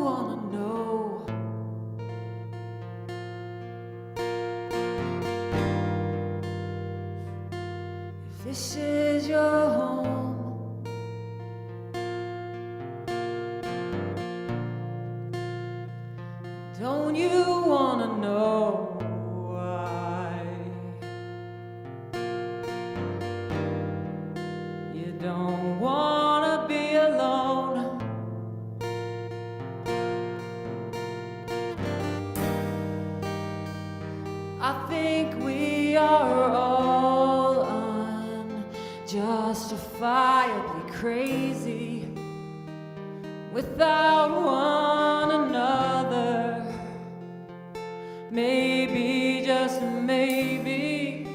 wanna know if this is your home? Don't you wanna know why you don't wanna be alone? I think we are all unjustifiably crazy without one another. Maybe, just maybe,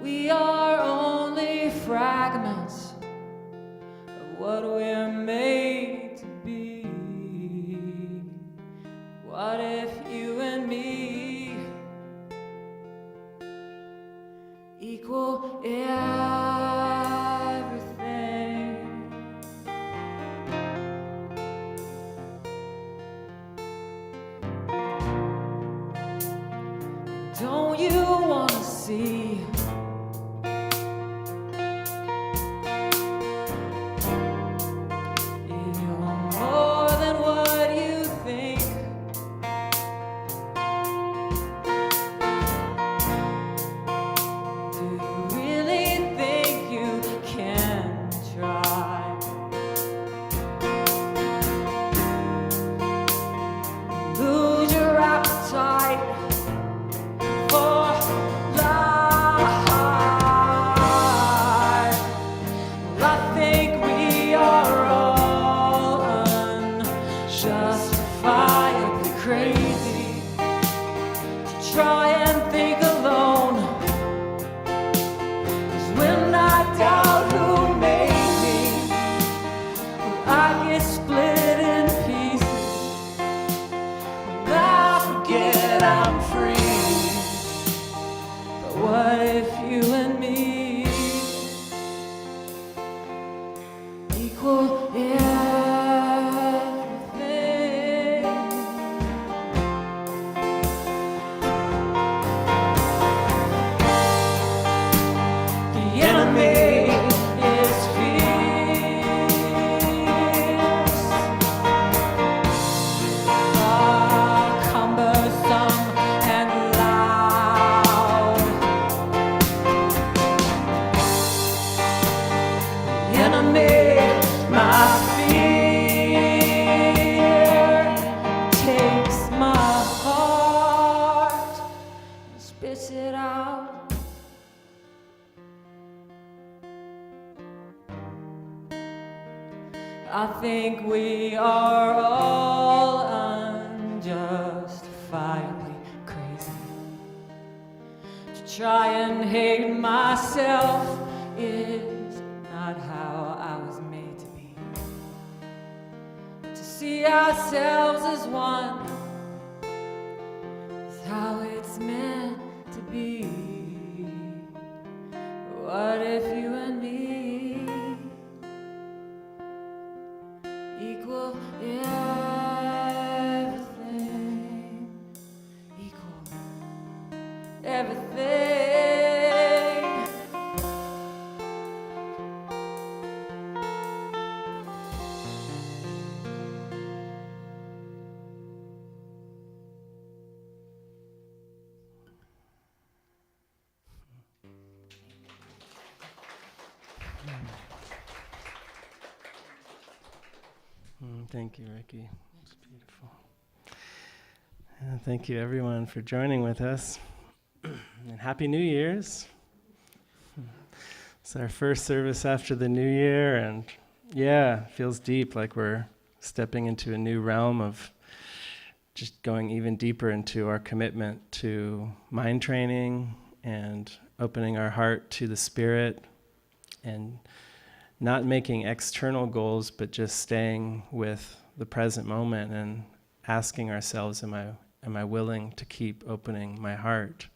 we are only fragments of what we're made to be. What if you and me equal everything? Don't you wanna see you're more than what you think? Do you really think you can try? Lose your appetite for life. Well, I think we are all unjustifiably crazy to try and think alone. 'Cause when I doubt who made me, well, I get split in pieces. When I forget I'm free. But what if you and me equal everything? The enemy is fierce, cumbersome and loud. The enemy, my fear, takes my heart and spits it out. I think we are all unjustifiably crazy to try and hate myself is not how I was made to be. To see ourselves as one is how it's meant to be. What if you and me equal everything? Equal everything. Thank you, Ricky. It's beautiful. And thank you, everyone, for joining with us. And Happy New Year's. It's our first service after the new year, and yeah, it feels deep, like we're stepping into a new realm of just going even deeper into our commitment to mind training and opening our heart to the Spirit and not making external goals, but just staying with the present moment and asking ourselves, am I willing to keep opening my heart?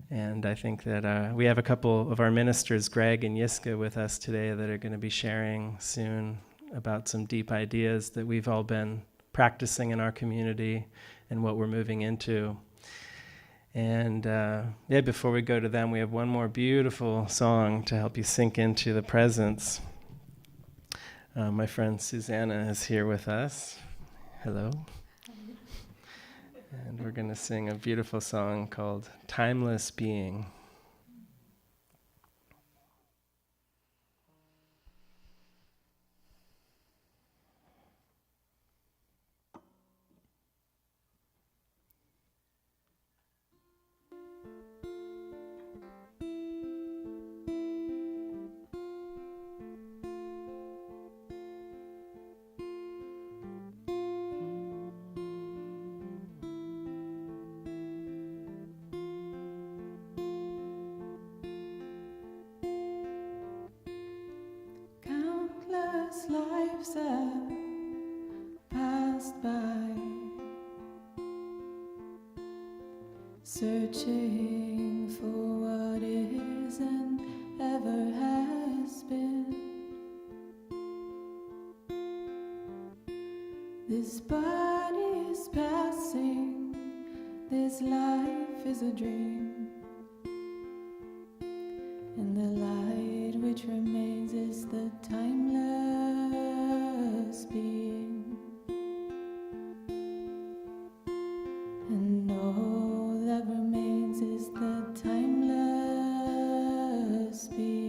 And I think that we have a couple of our ministers, Greg and Jiska, with us today that are going to be sharing soon about some deep ideas that we've all been practicing in our community and what we're moving into. And before we go to them, we have one more beautiful song to help you sink into the presence. My friend Susanna is here with us. Hello. And we're going to sing a beautiful song called Timeless Being. Lives have passed by, searching for what is and ever has been. This body is passing, this life is a dream, and the light which remains is the timeless being. And all that remains is the timeless being.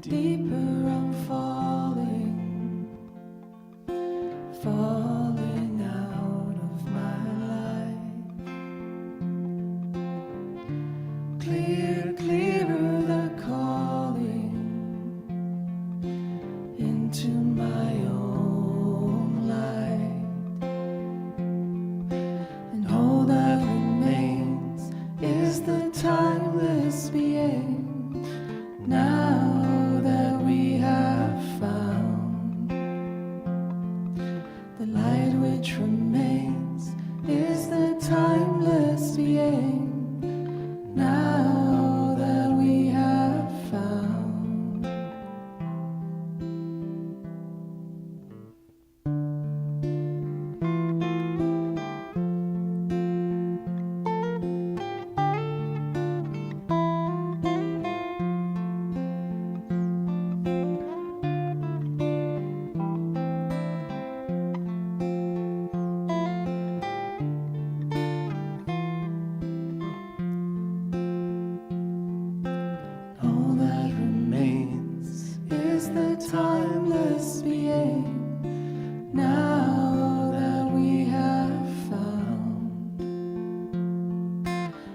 Deeper I'm falling out of my life. Clearer the calling into my own light. And all that remains is the timeless being. Now that we have found the light which remains is the timeless being. Now that we have found. Timeless being, now that we have found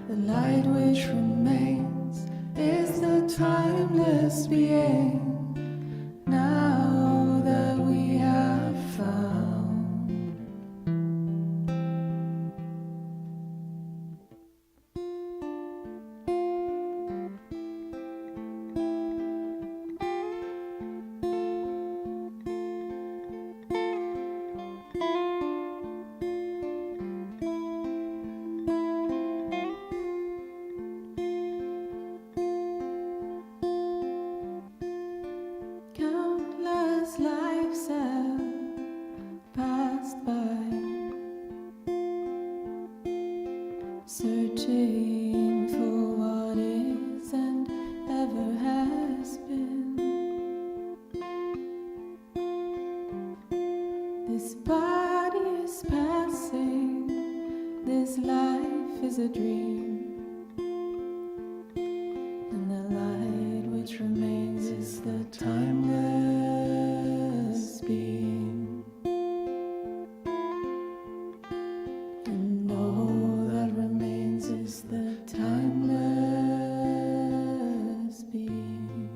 the light which remains is the timeless being. Now that we have found. Countless lives have passed by, searching for what is and ever has been. This body is passing, this life is a dream, and the light which remains is the timeless being. And all that remains is the timeless being.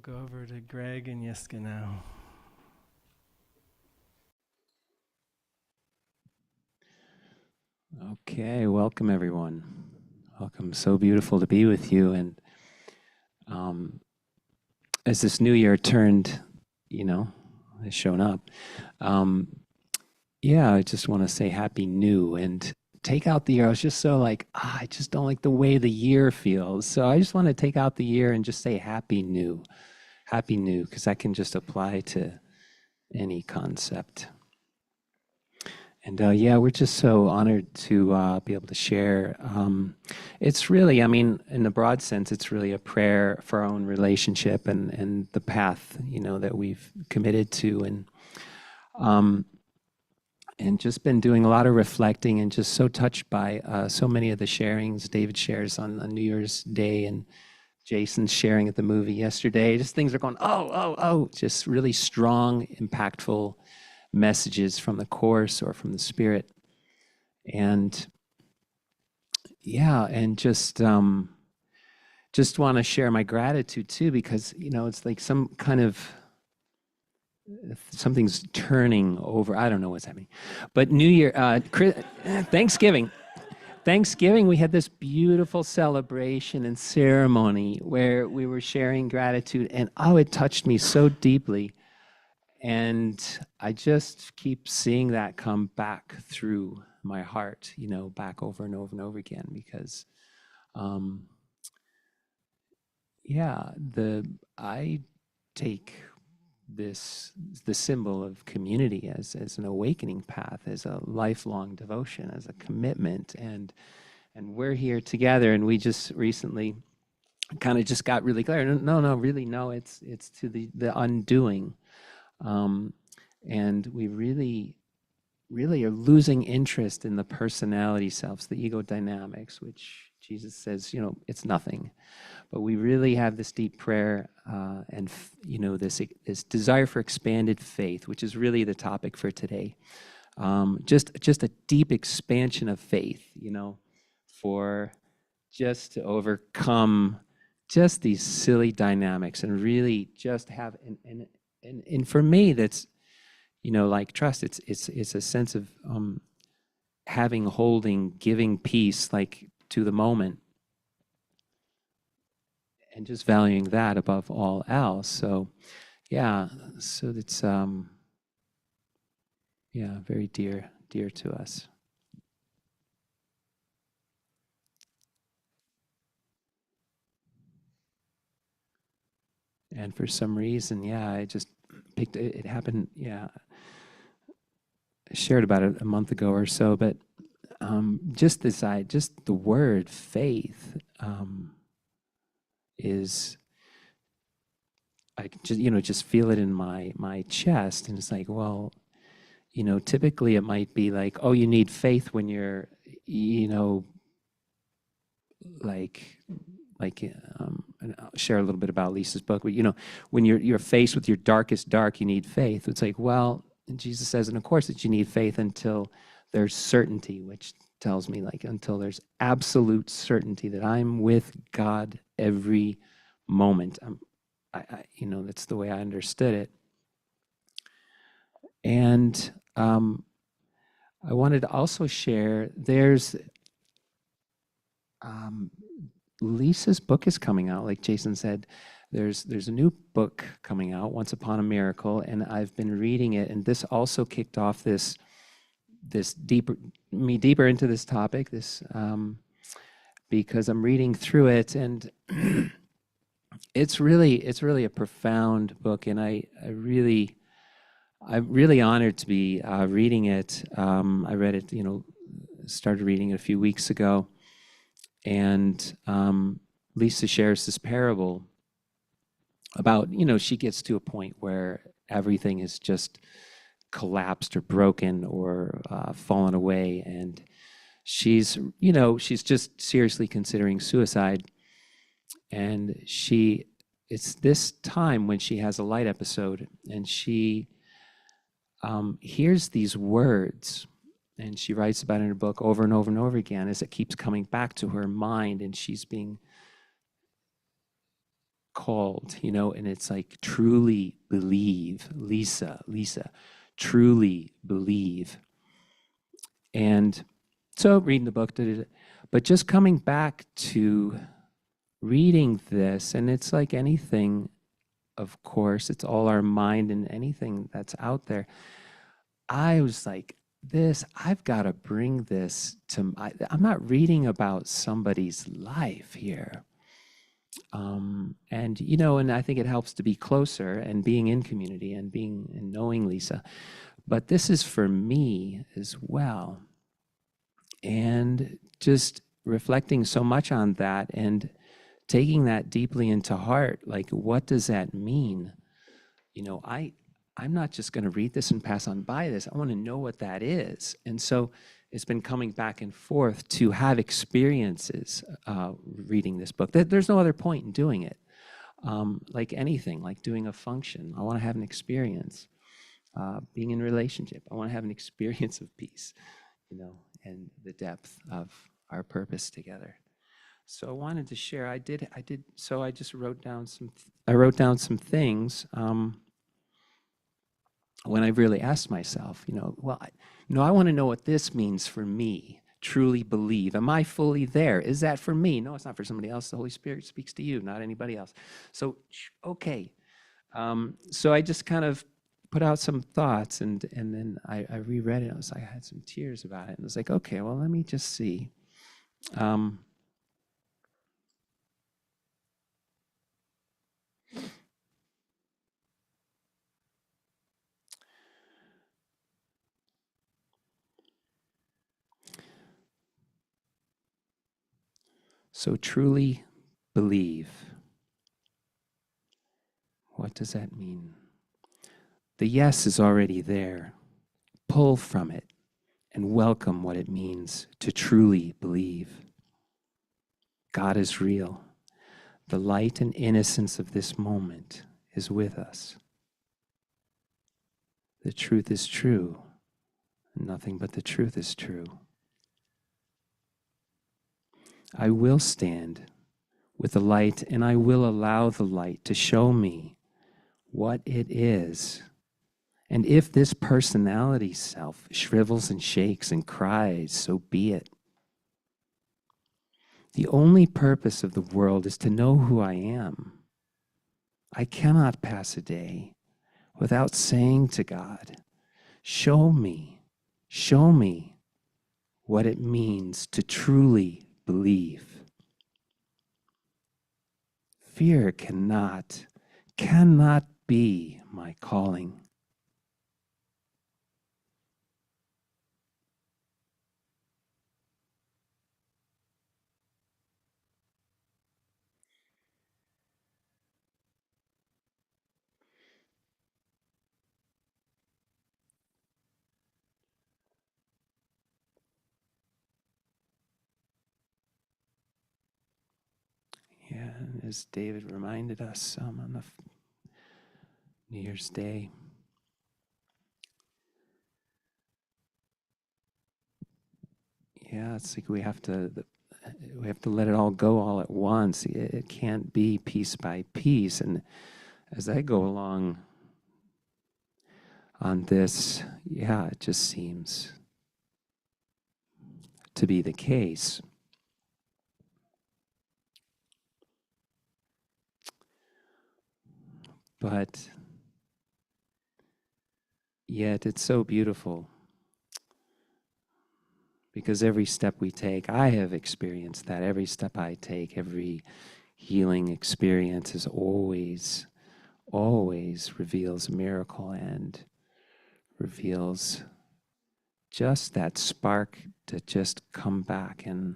go over to Greg and Jiska now. Okay, welcome everyone. Welcome. So beautiful to be with you. And as this new year turned, has shown up, I just want to say Happy New and take out the year. I was just so like, I just don't like the way the year feels. So I just want to take out the year and just say Happy New, because that can just apply to any concept. And we're just so honored to be able to share. It's really, in the broad sense, it's really a prayer for our own relationship and the path, that we've committed to, and just been doing a lot of reflecting and just so touched by so many of the sharings David shares on New Year's Day and Jason's sharing at the movie yesterday. Just things are going, just really strong, impactful messages from the Course or from the Spirit. And and just want to share my gratitude too, because, it's like some kind of, something's turning over. I don't know what's happening. But New Year, Thanksgiving, we had this beautiful celebration and ceremony where we were sharing gratitude, and it touched me so deeply. And I just keep seeing that come back through my heart, back over and over and over again, because, I take the symbol of community as an awakening path, as a lifelong devotion, as a commitment, and we're here together. And we just recently kind of just got really clear. No, it's to the undoing. And we really are losing interest in the personality selves, the ego dynamics, which Jesus says, it's nothing. But we really have this deep prayer and this desire for expanded faith, which is really the topic for today. Just a deep expansion of faith, for just to overcome just these silly dynamics and really just have and for me, that's, like trust, it's a sense of holding, giving peace, like to the moment, and just valuing that above all else. So it's very dear to us. And for some reason, I just picked it. It happened. I shared about it a month ago or so, but just the word faith is, I just feel it in my chest, and it's like, well, typically it might be like, oh, you need faith when you're, and I'll share a little bit about Lisa's book, but when you're faced with your darkest dark, you need faith. It's like, well, and Jesus says, and of course, that you need faith until there's certainty, which tells me, like, until there's absolute certainty that I'm with God every moment. That's the way I understood it. And I wanted to also share, there's Lisa's book is coming out, like Jason said. There's a new book coming out, Once Upon a Miracle, and I've been reading it, and this also kicked off this deeper into this topic, because I'm reading through it, and it's really a profound book, and I'm really honored to be reading it. I read it, started reading it a few weeks ago, and Lisa shares this parable about, she gets to a point where everything is just collapsed or broken or fallen away, and she's just seriously considering suicide. And it's this time when she has a light episode, and she hears these words, and she writes about it in her book over and over and over again as it keeps coming back to her mind, and she's being called, and it's like truly believe, Lisa, truly believe. And so reading the book, but just coming back to reading this, and it's like anything, of course, it's all our mind and anything that's out there. I was like, I've got to bring this to, I'm not reading about somebody's life here. And I think it helps to be closer and being in community and knowing Lisa. But this is for me as well. And just reflecting so much on that and taking that deeply into heart, like, what does that mean? I'm not just going to read this and pass on by this. I want to know what that is. And so it's been coming back and forth to have experiences reading this book. There's no other point in doing it. Like anything, like doing a function. I want to have an experience. Being in a relationship, I want to have an experience of peace, and the depth of our purpose together. So I wanted to share. So I just wrote down some things. When I really asked myself, I want to know what this means for me. Truly believe. Am I fully there? Is that for me? No, it's not for somebody else. The Holy Spirit speaks to you, not anybody else. So, okay. So I just kind of put out some thoughts, and then I reread it. I had some tears about it. And I was like, okay, well, let me just see. So truly believe. What does that mean? The yes is already there. Pull from it and welcome what it means to truly believe. God is real. The light and innocence of this moment is with us. The truth is true. Nothing but the truth is true. I will stand with the light, and I will allow the light to show me what it is. And if this personality self shrivels and shakes and cries, so be it. The only purpose of the world is to know who I am. I cannot pass a day without saying to God, show me what it means to truly believe. Fear cannot be my calling. Yeah, and as David reminded us on the New Year's Day, it's like we have to let it all go all at once. It can't be piece by piece. And as I go along on this, it just seems to be the case. But yet it's so beautiful, because every step we take, I have experienced that. Every step I take, every healing experience is always reveals a miracle and reveals just that spark to just come back and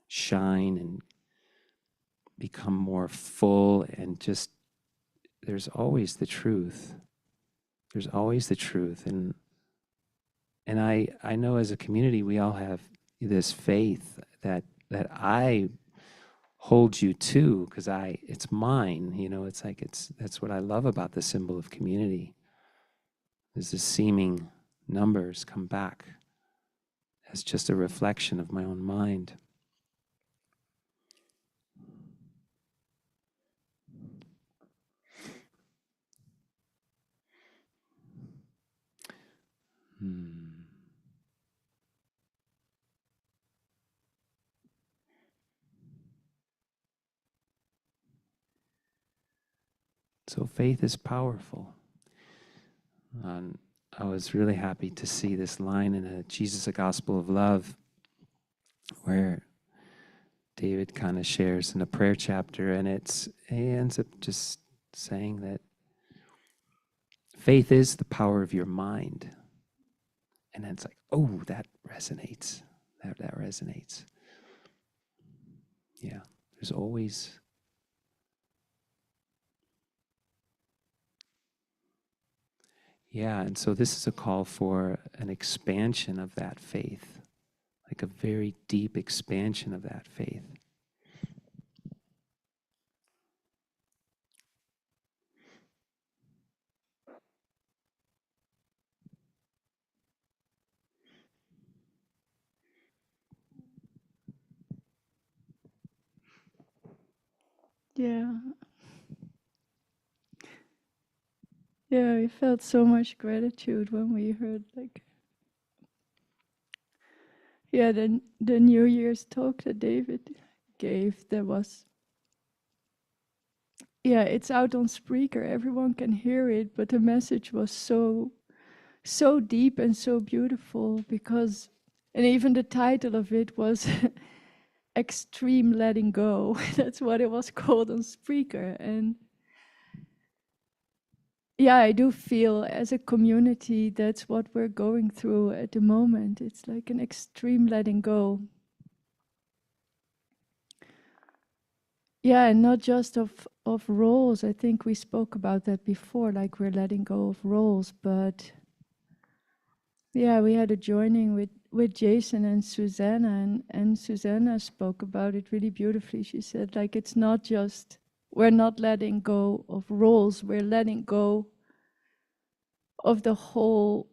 shine and become more full, and just there's always the truth. There's always the truth. And I know as a community we all have this faith that I hold you to, because it's mine. It's like that's what I love about the symbol of community. Is the seeming numbers come back as just a reflection of my own mind. So faith is powerful. I was really happy to see this line in Jesus, a Gospel of Love, where David kind of shares in a prayer chapter, and he ends up just saying that faith is the power of your mind. And then it's like, oh, that resonates. That resonates. Yeah, there's always... Yeah, and so this is a call for an expansion of that faith, like a very deep expansion of that faith. Yeah. Yeah, we felt so much gratitude when we heard the New Year's talk that David gave. There was, it's out on Spreaker. Everyone can hear it, but the message was so deep and so beautiful and even the title of it was Extreme Letting Go. That's what it was called on Spreaker. And yeah, I do feel as a community, that's what we're going through at the moment. It's like an extreme letting go. Yeah, and not just of roles. I think we spoke about that before, like we're letting go of roles. But yeah, we had a joining with Jason and Susanna, and Susanna spoke about it really beautifully. She said, like, it's not just, we're not letting go of roles, we're letting go of the whole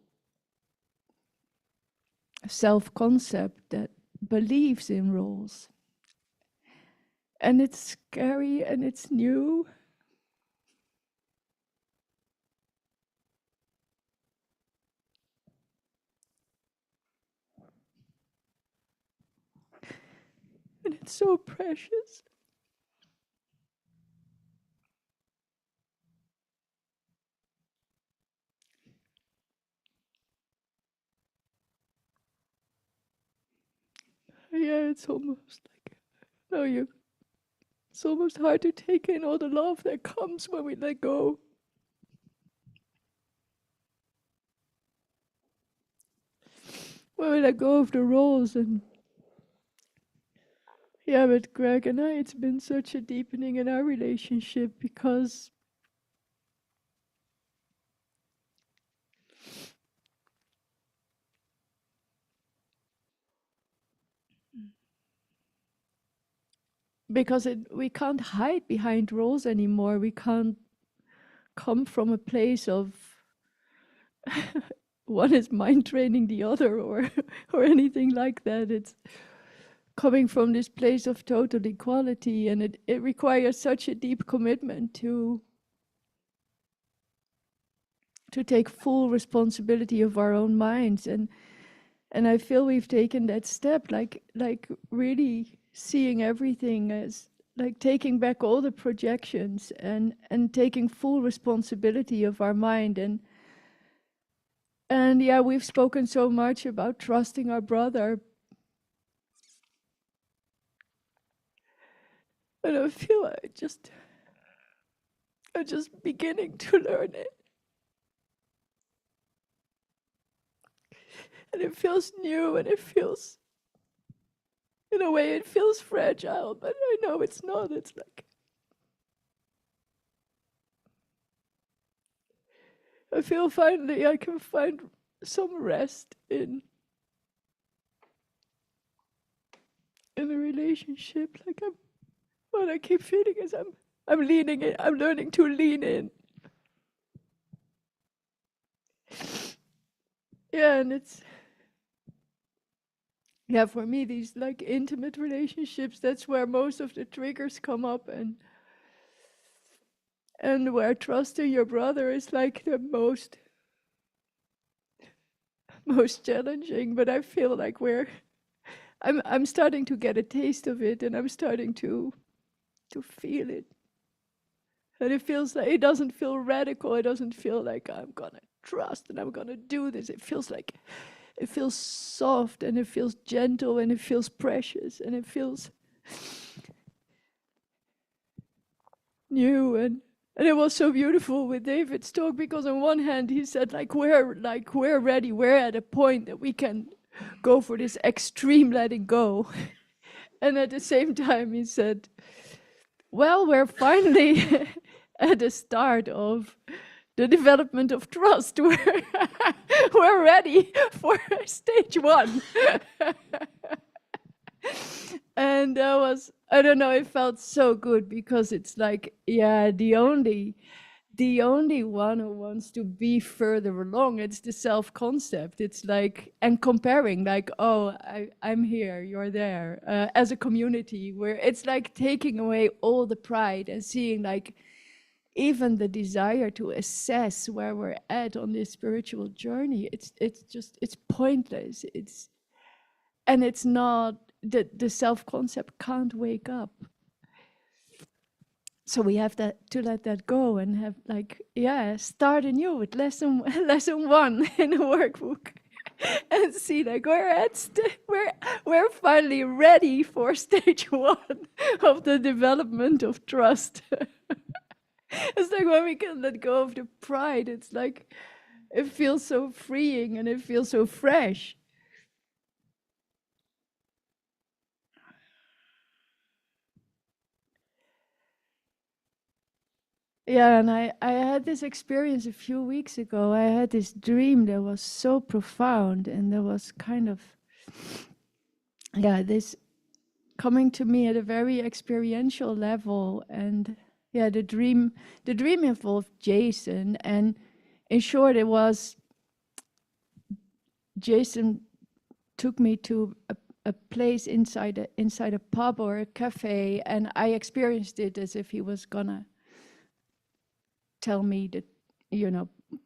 self-concept that believes in roles. And it's scary and it's new. And it's so precious. Yeah, it's almost like, it's almost hard to take in all the love that comes when we let go. When we let go of the roles. And yeah, with Greg and I, it's been such a deepening in our relationship because we can't hide behind roles anymore. We can't come from a place of one is mind training the other or anything like that. It's coming from this place of total equality, and it requires such a deep commitment to take full responsibility of our own minds. And I feel we've taken that step, like really seeing everything as like taking back all the projections and taking full responsibility of our mind. And yeah, we've spoken so much about trusting our brother. And I feel I'm just beginning to learn it. And it feels new, and it feels, in a way, it feels fragile, but I know it's not. It's like, I feel finally I can find some rest in a relationship. Like what I keep feeling is I'm leaning in, I'm learning to lean in. Yeah, and it's, yeah, for me, these like intimate relationships, that's where most of the triggers come up, and where trusting your brother is like the most challenging. But I feel like I'm starting to get a taste of it, and I'm starting to feel it. And it feels like, it doesn't feel radical. It doesn't feel like I'm gonna trust and I'm gonna do this. It feels like, it feels soft and it feels gentle and it feels precious and it feels new. And it was so beautiful with David's talk, because on one hand he said we're ready, we're at a point that we can go for this extreme letting go. And at the same time he said, well, we're finally at the start of the development of trust. We're ready for stage 1. And that was, I don't know, it felt so good, because it's like, yeah, the only one who wants to be further along, it's the self-concept. It's like, and comparing, like, oh, I'm here, you're there, as a community, where it's like taking away all the pride and seeing like even the desire to assess where we're at on this spiritual journey. It's just, it's pointless. And it's not, the self-concept can't wake up. So we have to let that go and have like, yeah, start anew with lesson 1 in the workbook. And see like we're finally ready for stage 1 of the development of trust. It's like when we can let go of the pride, it's like it feels so freeing and it feels so fresh. Yeah, and I had this experience a few weeks ago. I had this dream that was so profound, and there was kind of, yeah, this coming to me at a very experiential level. And yeah, the dream involved Jason, and in short, it was Jason took me to a place inside a pub or a cafe, and I experienced it as if he was gonna tell me that,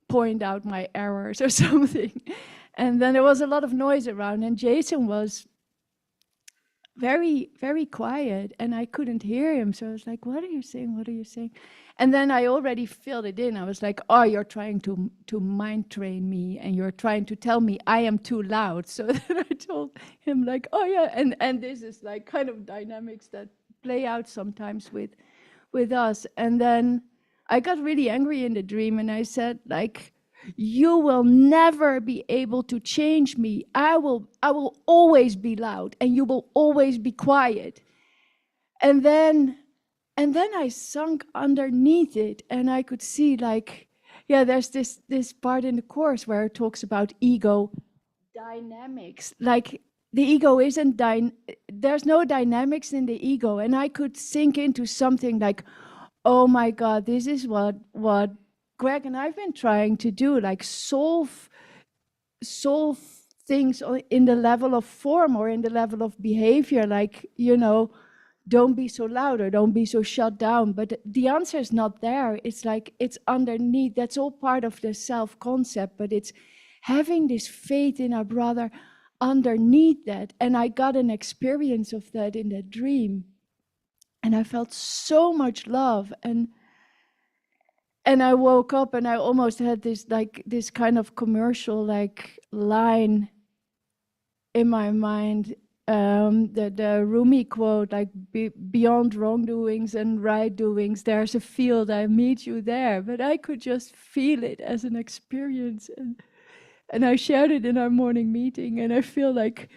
point out my errors or something. And then there was a lot of noise around, and Jason was very, very quiet, and I couldn't hear him. So I was like, what are you saying? What are you saying? And then I already filled it in. I was like, oh, you're trying to mind train me, and you're trying to tell me I am too loud. So then I told him like, oh yeah, and this is like kind of dynamics that play out sometimes with us. And then I got really angry in the dream, and I said like, you will never be able to change me. I will always be loud, and you will always be quiet. And then I sunk underneath it, and I could see like, yeah, there's this part in the course where it talks about ego dynamics. Like the ego isn't there's no dynamics in the ego, and I could sink into something like, oh my God, this is what Greg and I've been trying to do, like solve things in the level of form or in the level of behavior, like, don't be so loud or don't be so shut down. But the answer is not there. It's like, it's underneath. That's all part of the self-concept, but it's having this faith in our brother underneath that. And I got an experience of that in that dream. And I felt so much love. And I woke up and I almost had this kind of commercial like line in my mind, the Rumi quote, like, beyond wrongdoings and right doings, there's a field, I meet you there. But I could just feel it as an experience. And I shared it in our morning meeting, and I feel like,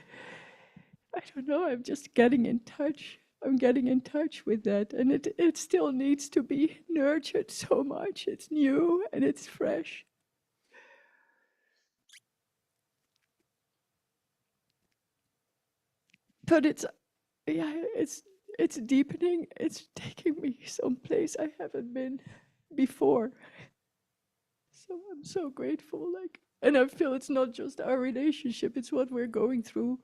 I don't know, I'm just getting in touch. I'm getting in touch with that, and it still needs to be nurtured so much. It's new and it's fresh. But it's deepening. It's taking me someplace I haven't been before. So I'm so grateful. And I feel it's not just our relationship, it's what we're going through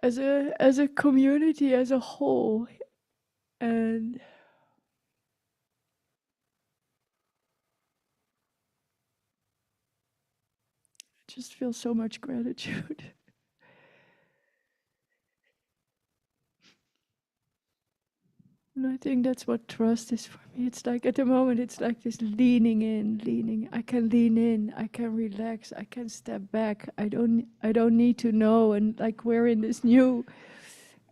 as a community, as a whole. And I just feel so much gratitude. And I think that's what trust is for me. It's like at the moment, it's like this leaning in, leaning. I can lean in, I can relax, I can step back. I don't need to know. And like we're in this new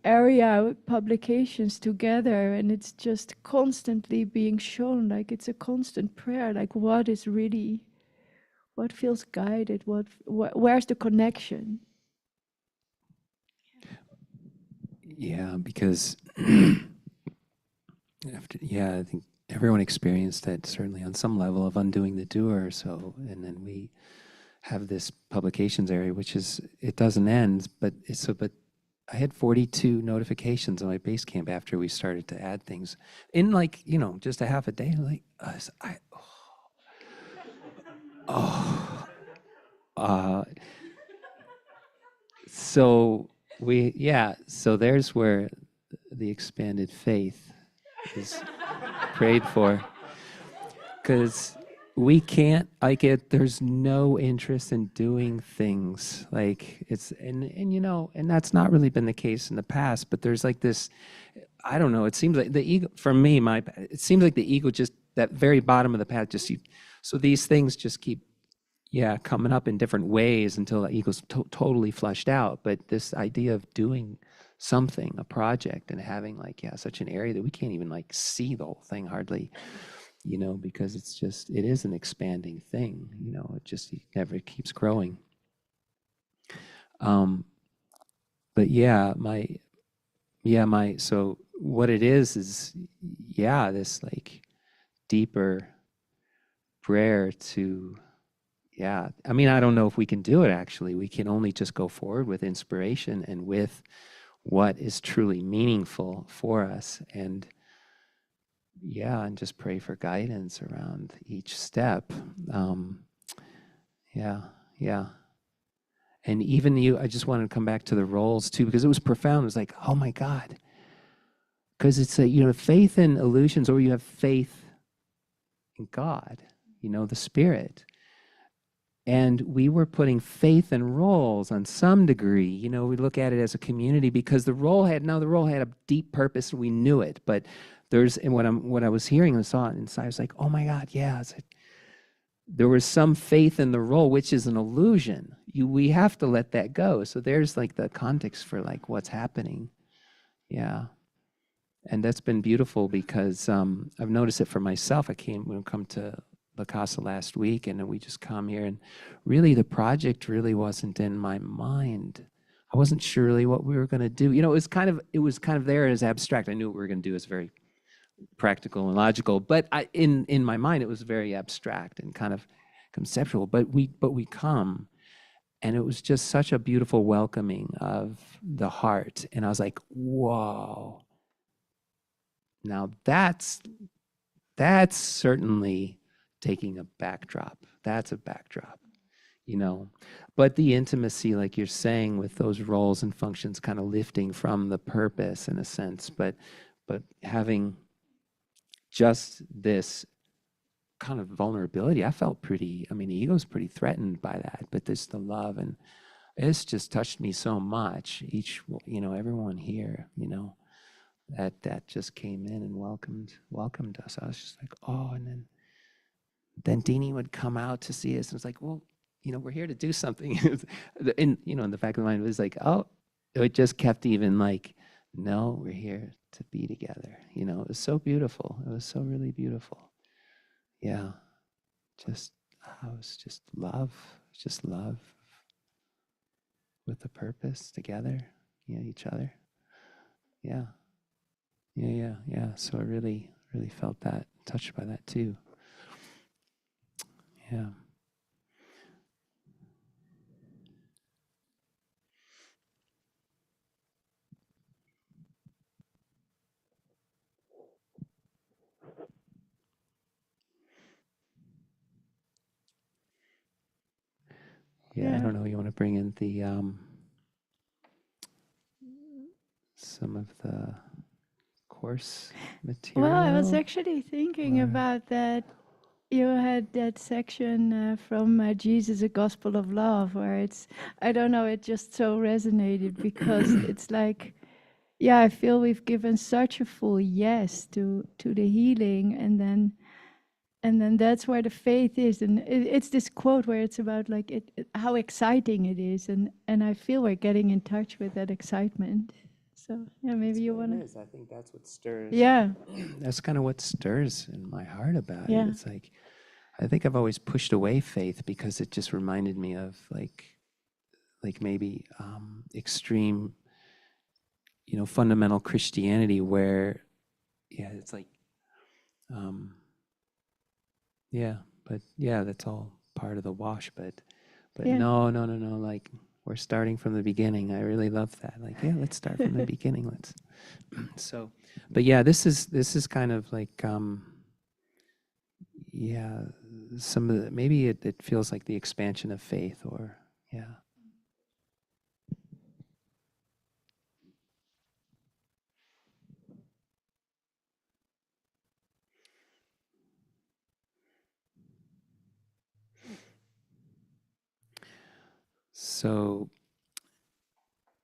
area with publications together, and it's just constantly being shown. Like it's a constant prayer. Like what is really, what feels guided? Where's the connection? Yeah, because I think everyone experienced that certainly on some level of undoing the doer. So, and then we have this publications area, which is, it doesn't end, but but I had 42 notifications on my Basecamp after we started to add things in like, just a half a day. Like, so so there's where the expanded faith is prayed for, because we can't there's no interest in doing things like it's, and that's not really been the case in the past, but there's like this, I don't know, it seems like the ego, for me, it seems like the ego, just that very bottom of the path, so these things just keep coming up in different ways until the ego's totally flushed out. But this idea of doing something, a project, and having such an area that we can't even see the whole thing hardly, because it is an expanding thing, it never keeps growing. But so what it is this deeper prayer to, I mean, I don't know if we can do it actually. We can only just go forward with inspiration and with what is truly meaningful for us, and just pray for guidance around each step. And even I just wanted to come back to the roles too, because it was profound. It was like, oh my God. Because it's faith in illusions, or you have faith in God, the Spirit. And we were putting faith in roles on some degree. We look at it as a community because the role had a deep purpose. We knew it, but and what I was hearing and saw it inside, I was like, oh my God, there was some faith in the role, which is an illusion. We have to let that go. So there's the context for what's happening. Yeah. And that's been beautiful because I've noticed it for myself. We come to La Casa last week, and then we just come here, and really the project really wasn't in my mind. I wasn't sure really what we were going to do. It was kind of there as abstract. I knew what we were going to do as very practical and logical, but in my mind it was very abstract and kind of conceptual. But we come, and it was just such a beautiful welcoming of the heart, and I was like, whoa. Now that's certainly taking a backdrop. That's a backdrop, But the intimacy, like you're saying, with those roles and functions kind of lifting from the purpose in a sense, but having just this kind of vulnerability, I felt the ego's pretty threatened by that, but there's the love, and it's just touched me so much. Everyone here, that just came in and welcomed us. I was just like, oh, and then Deanie would come out to see us, and it's like, well, we're here to do something. And in the back of the mind, it was like, oh, it just kept even no, we're here to be together. It was so beautiful. It was so really beautiful. Yeah, it was just love. It was just love with a purpose together, each other. Yeah. So I really, really felt that, touched by that too. Yeah. Yeah, I don't know. You want to bring in the some of the course material? Well, I was actually thinking about that. You had that section from Jesus, a Gospel of Love, where I don't know, it just so resonated because it's like, yeah, I feel we've given such a full yes to the healing, and then that's where the faith is, and it's this quote where it's about like how exciting it is, and I feel we're getting in touch with that excitement. So yeah, maybe you want to. I think that's what stirs. Yeah, That's kind of what stirs in my heart about Yeah. it. It's like, I think I've always pushed away faith because it just reminded me of like maybe extreme, fundamental Christianity where, yeah, it's like, yeah, but yeah, that's all part of the wash. But Yeah. no, like we're starting from the beginning. I really love that. Like, yeah, let's start from the beginning. Let's. So, but yeah, this is kind of like, yeah, some of the, maybe it feels like the expansion of faith, or yeah. So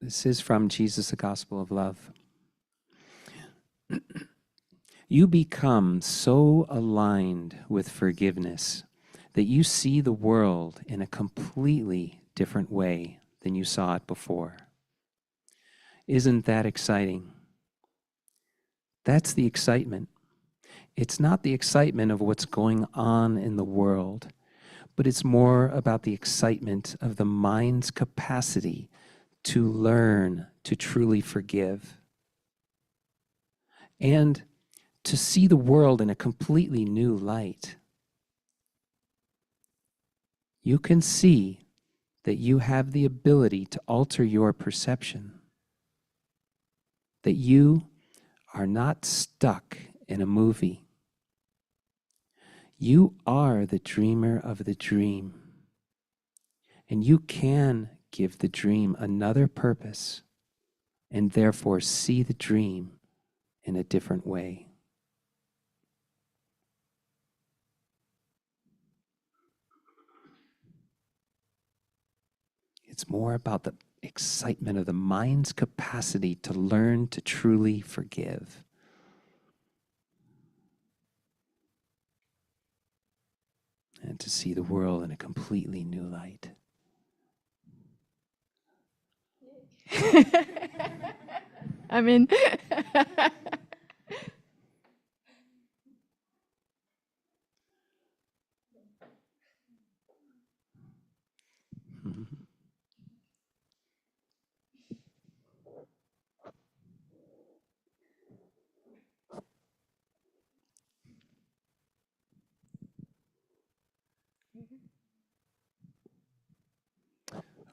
this is from Jesus, the Gospel of Love. You become so aligned with forgiveness that you see the world in a completely different way than you saw it before. Isn't that exciting? That's the excitement. It's not the excitement of what's going on in the world, but it's more about the excitement of the mind's capacity to learn to truly forgive and to see the world in a completely new light. You can see that you have the ability to alter your perception, that you are not stuck in a movie. You are the dreamer of the dream, and you can give the dream another purpose and therefore see the dream in a different way. It's more about the excitement of the mind's capacity to learn to truly forgive. And to see the world in a completely new light. I mean,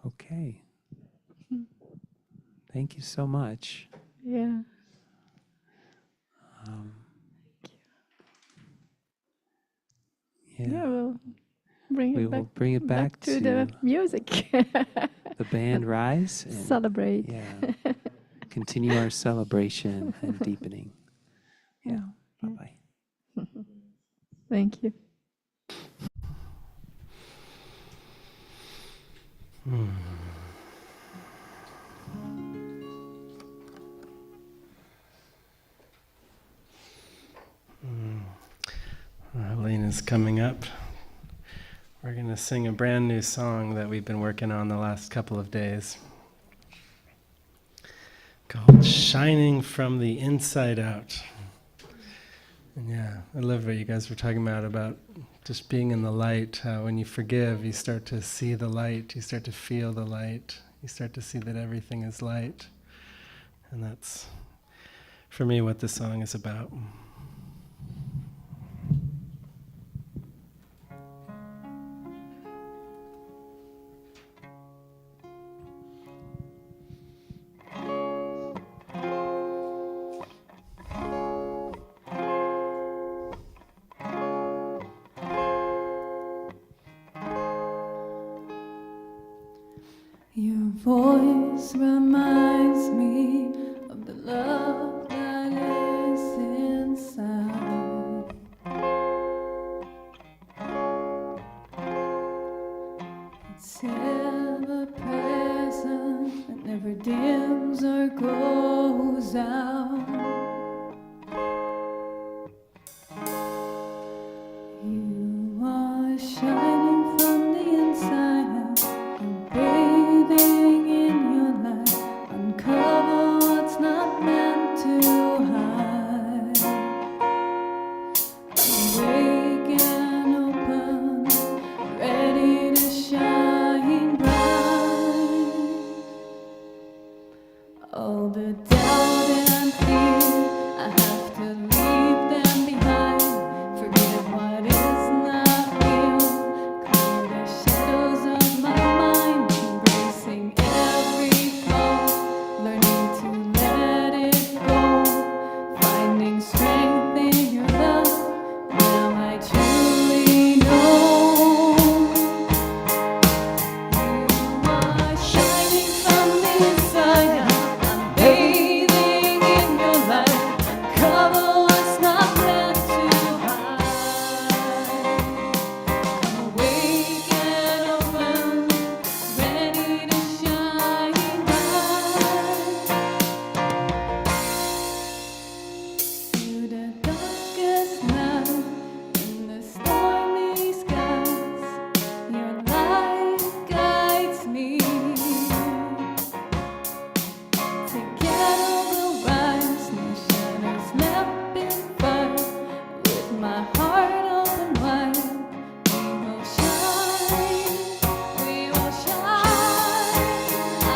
Okay. Thank you so much. yeah. Yeah. Yeah, we'll bring We it back, will bring it back to the music. the band Rise and Celebrate. yeah, continue our celebration and deepening. Yeah. Yeah. Bye-bye. Thank you. Helena's coming up. We're going to sing a brand new song that we've been working on the last couple of days called Shining from the Inside Out. And yeah, I love what you guys were talking about just being in the light. How when you forgive, you start to see the light, you start to feel the light, you start to see that everything is light. And that's, for me, what this song is about. Your voice reminds me of the love that is inside. It's ever present, it never dims or goes goes out. You are shining from the inside out, and bathing in your light. Uncover what's not meant to hide. Awake and open, ready to shine bright. All the doubt and fear, I have to leave them behind. Forget what is not real, clear the shadows of my mind. Embracing every flaw, learning to let it go. Finding strength in your love, now I truly know. You are shining from the inside out. I'm bathing in your light. Uncover what's not meant to hide. I'm awake and open, ready to shine bright. Through the darkest night, in the stormy skies, your light guides me. Together we'll rise, no shadows left in fire. With my heart open wide, we will shine, we will shine. I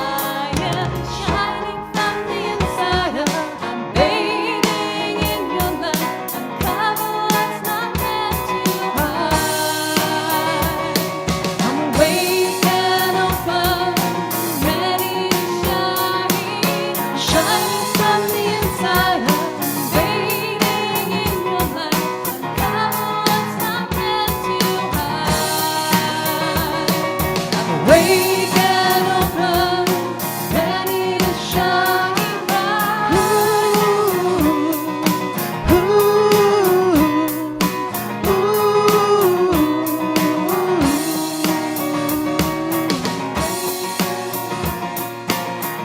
am shining from the inside out. I'm bathing in your light. Uncover what's not meant to hide. I'm awake and open, ready to shine. Shining from the inside out. Bathing in your light. Uncover what's not meant to hide. I'm awake and open, ready to shine bright.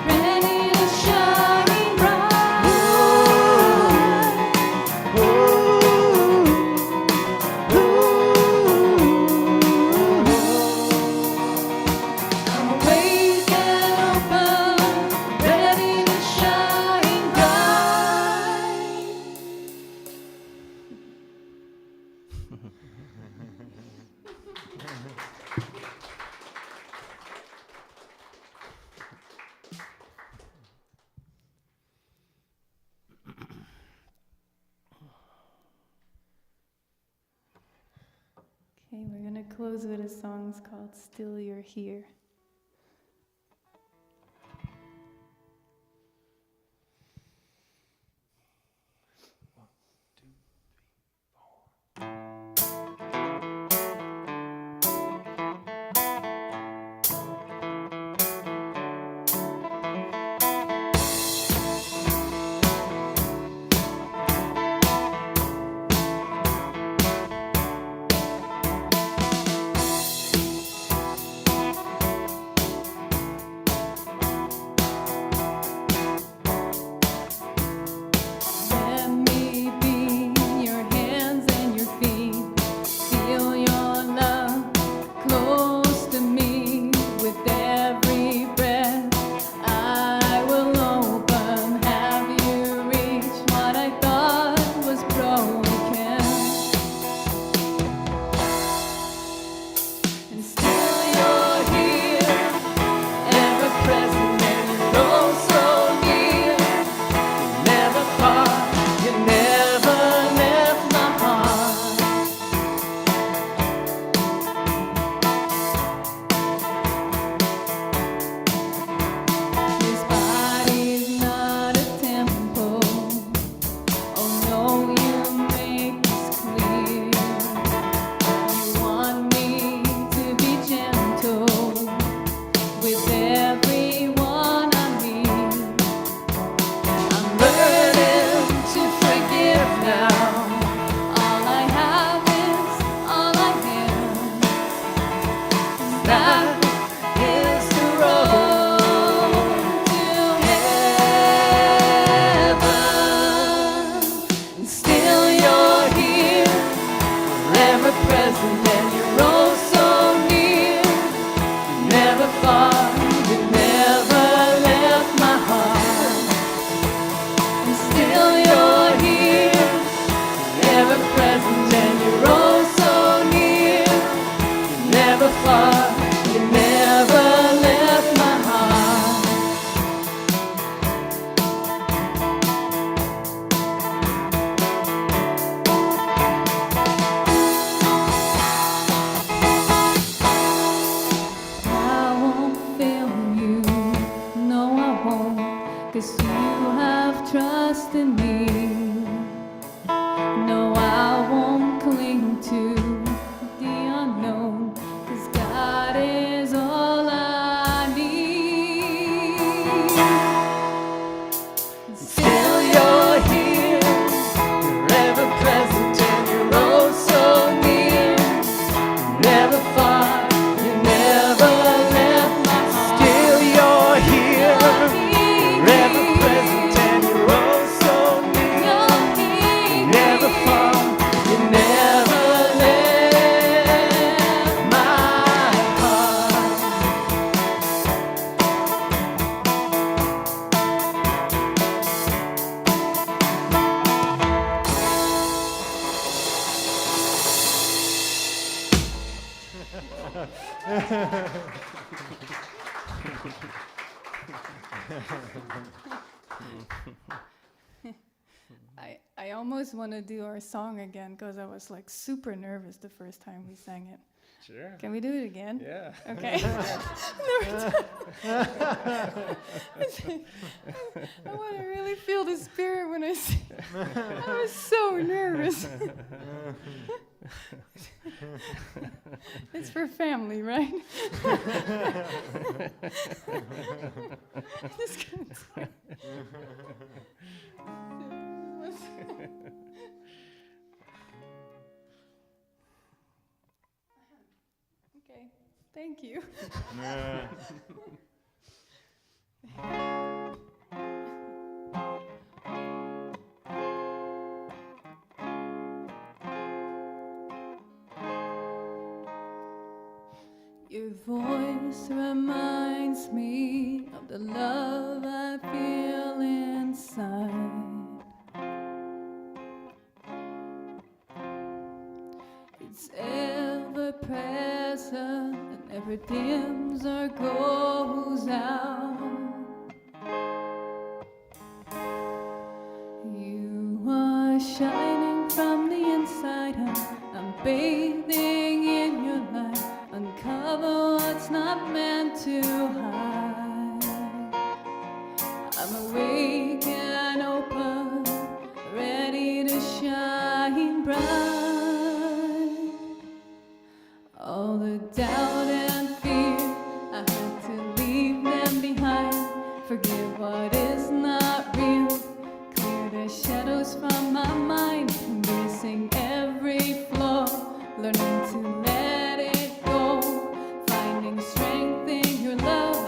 Ready to shine bright. I'm awake and open, ready to shine bright. Okay, we're gonna close with a song called Still You're Here. Let me be your hands and your feet. far. You never left my heart. I won't fail you, no I won't, 'cause you have trust in me. No, I won't cling to the unknown, 'cause God is all I need. Still you're here, you're ever present and you're oh so near. Never far, you never left my heart. Still you're here, you're ever present and you're oh so near. Never far, you never left my heart. I almost want to do our song again because I was like super nervous the first time we sang it. Sure. Can we do it again? Yeah. Okay. I want to really feel the spirit when I sing. I was so nervous. It's for family, right? Just gonna Okay, thank you. Your voice reminds me of the love I feel inside. It's ever present and never dims or goes out. You are shining from the inside out. I'm bathing in your light. Uncover what's not meant to hide. I'm awake and open, ready to shine bright. All the doubt and fear, I had to leave them behind. Forgive what is not real, clear the shadows from my mind. Embracing every flaw, learning to let it go. Finding strength in your love,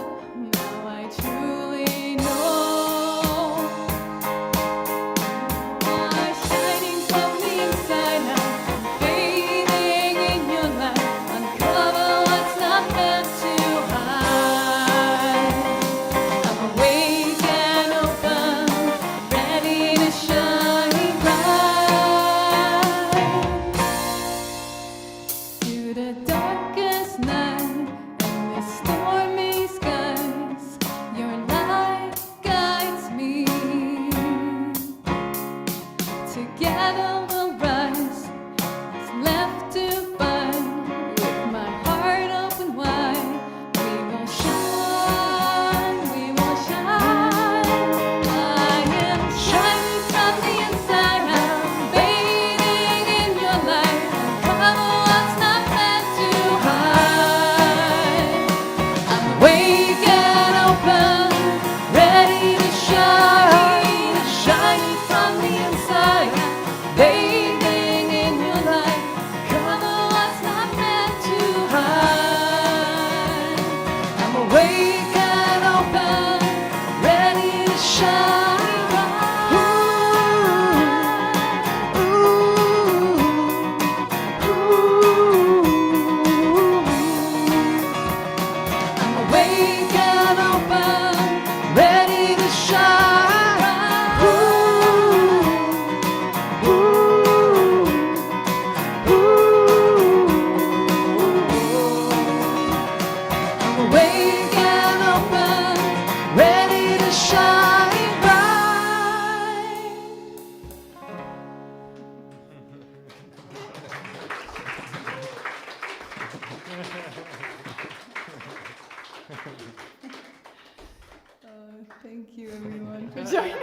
Thank you, everyone, for joining.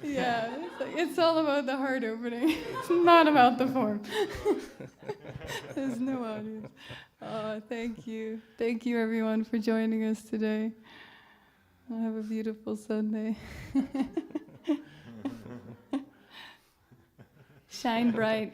Yeah, it's all about the heart opening. It's not about the form. There's no audience. Thank you. Thank you, everyone, for joining us today. Have a beautiful Sunday. Shine bright.